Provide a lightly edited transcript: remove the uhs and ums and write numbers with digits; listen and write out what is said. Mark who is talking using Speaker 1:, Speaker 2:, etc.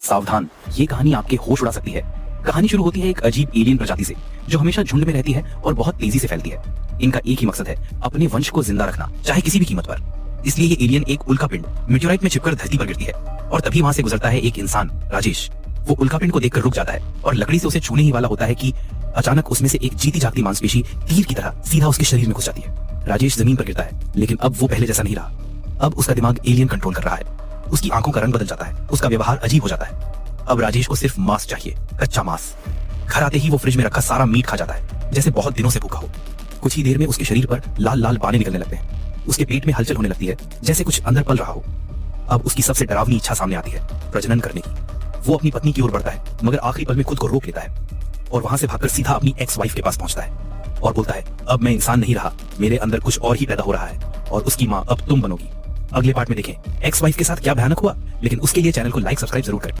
Speaker 1: सावधान, ये कहानी आपके होश उड़ा सकती है। कहानी शुरू होती है एक अजीब एलियन प्रजाति से जो हमेशा झुंड में रहती है और बहुत तेजी से फैलती है। इनका एक ही मकसद है, अपने वंश को जिंदा रखना, चाहे किसी भी कीमत पर। इसलिए ये एलियन एक उल्कापिंड मेटेओराइट में छिपकर धरती पर गिरती है और तभी वहां से गुजरता है एक इंसान, राजेश। वो उल्कापिंड को देखकर रुक जाता है और लकड़ी से उसे छूने ही वाला होता है कि अचानक उसमें से एक जीती जागती मांसपेशी तीर की तरह सीधा उसके शरीर में घुस जाती है। राजेश जमीन पर गिरता है, लेकिन अब वो पहले जैसा नहीं रहा। अब उसका दिमाग एलियन कंट्रोल कर रहा है। उसकी आंखों का रंग बदल जाता है, उसका व्यवहार अजीब हो जाता है। अब राजेश को सिर्फ मांस चाहिए, कच्चा मांस। घर आते ही वो फ्रिज में रखा सारा मीट खा जाता है, जैसे बहुत दिनों से भूखा हो। कुछ ही देर में उसके शरीर पर लाल लाल बाने निकलने लगते हैं। उसके पेट में हलचल होने लगती है, जैसे कुछ अंदर पल रहा हो। अब उसकी सबसे डरावनी इच्छा सामने आती है, प्रजनन करने की। वो अपनी पत्नी की ओर बढ़ता है, मगर आखिरी पल में खुद को रोक लेता है और वहां से भागकर सीधा अपनी एक्स वाइफ के पास पहुंचता है और बोलता है, अब मैं इंसान नहीं रहा, मेरे अंदर कुछ और ही पैदा हो रहा है और उसकी माँ अब तुम बनोगी। अगले पार्ट में देखें एक्स वाइफ के साथ क्या भयानक हुआ, लेकिन उसके लिए चैनल को लाइक सब्सक्राइब जरूर करें।